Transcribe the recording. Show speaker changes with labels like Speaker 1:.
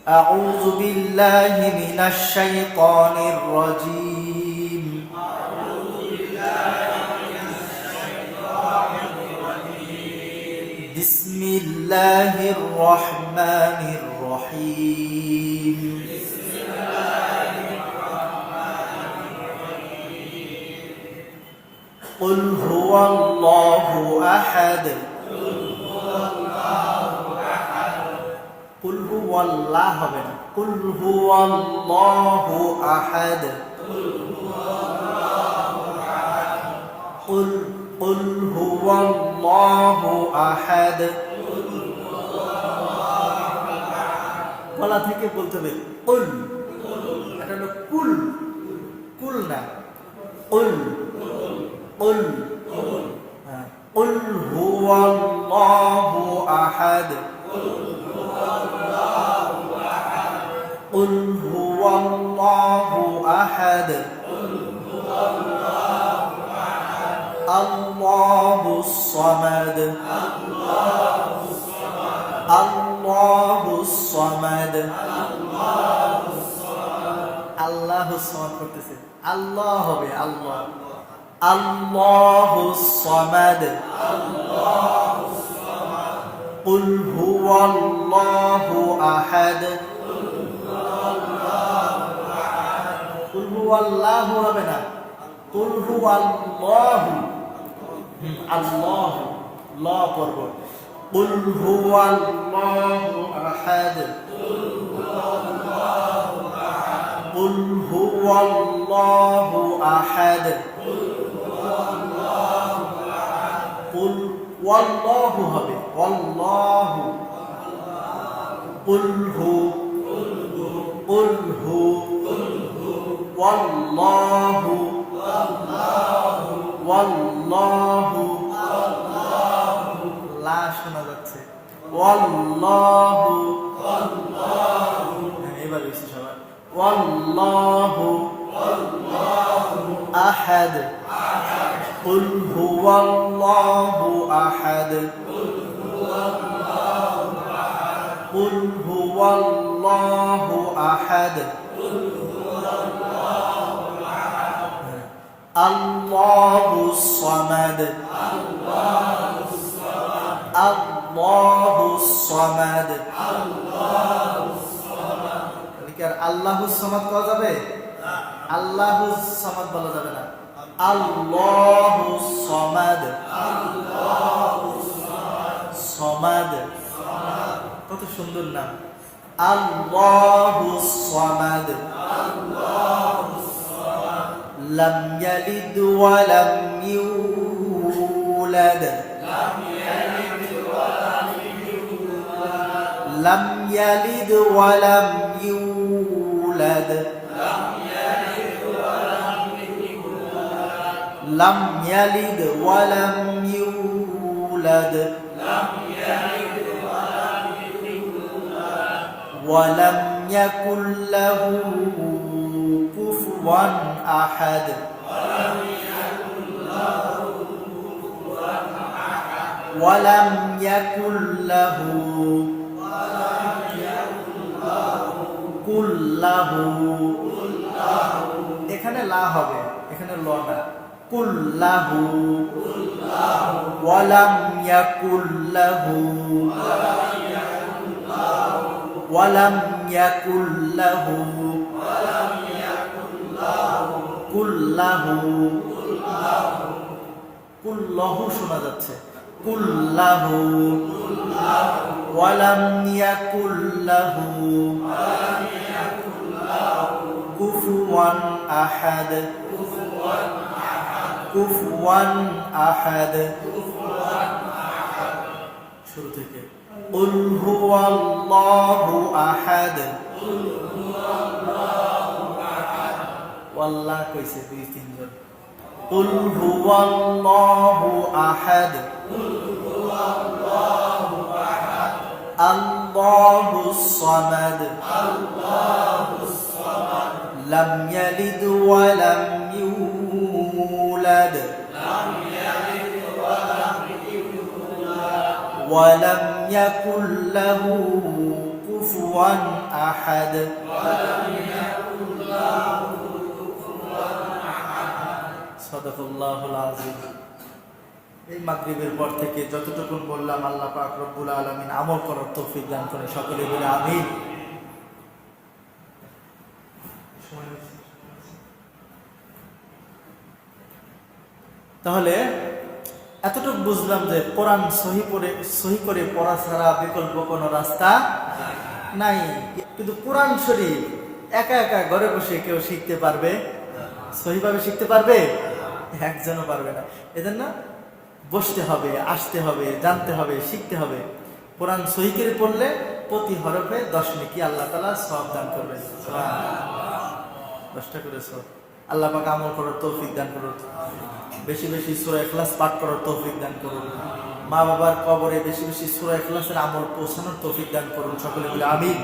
Speaker 1: أعوذ بالله من الشيطان الرجيم بسم الله الرحمن الرحيم قل هو الله أحد قل هو الله قل هو الله أحد قل هو الله أحد গলা থেকে বলতে হবে কুল, এটা হলো কুল, কুল না কুল কুল قل هو الله أحد قل هو الله أحد الله الصمد الله الصمد الله الصمد করতেছে আল্লাহ হবে আল্লাহ الله الصمد قل هو الله أحد قل هو الله হবে না قل هو الله الله لا পড়ব قل هو الله أحد قل هو الله أحد قل والله হবে والله قل هو والله والله লা শোনা যাচ্ছে والله এবার বেশি সবাই والله أحد قل هو الله أحد قل هو الله أحد الله الصمد الله الصمد আল্লাহুস সামাদ বলা যাবে আল্লাহুস সামাদ বলা যাবে না আল্লাহুস সামাদ সামাদ কত সুন্দর নাম আল্লাহুস সামাদ লাম ইয়ালিদ ওয়া লাম ইউলাদ لم يلد ولم يولد لم يلد ولم يولد ولم يكن له كفوا أحد ولم يكن له কুল্লাহু এখানে লা হবে এখানে ল না কুল্লাহু ওয়ালাম ইয়াকুল্লাহু ওয়ালাম ইয়াকুল্লাহু কুল্লাহু কুল্লাহু শোনা যাচ্ছে কুল্লাহু ওয়ালাম ইয়াকুল্লাহু কুফুয়ান আহাদ কুফুয়ান আহাদ শুরু থেকে قل هو الله أحد والله কইছে দুই তিনজন قل هو الله أحد الله الصمد لم يلد ولم يولد ولم يكن له কুফুয়ান আহাদ। সাদাকাল্লাহুল আযীম। এই মাগরিবের পর থেকে যতটুকু বললাম আল্লাহ পাক রব্বুল আলামিন আমল করার তৌফিক দান করে, সকলে বলে আমিন। তাহলে এতটুকু বুঝলাম যে কোরআন সহি করে পড়া ছাড়া বিকল্প কোনো রাস্তা নাই। কিন্তু কোরআন শরীফ একা একা ঘরে বসে কেউ শিখতে পারবে? সহিভাবে শিখতে পারবে? একজনও পারবে না। এজন্য বসতে হবে, আসতে হবে, জানতে হবে, শিখতে হবে। কোরআন সহি করে পড়লে প্রতি হরফে 10 নেকি আল্লাহ তাআলা সওয়াব দান করবেন। 10টা করে সওয়াব। আল্লাহ পাক আমল করার তৌফিক দান করুন। বেশি বেশি সূরা ইখলাস পাঠ করার তৌফিক দান করুন। মা বাবার কবরে বেশি বেশি সূরা ইখলাসের আমল পৌঁছানোর তৌফিক দান করুন। সকলে বলে আমিন।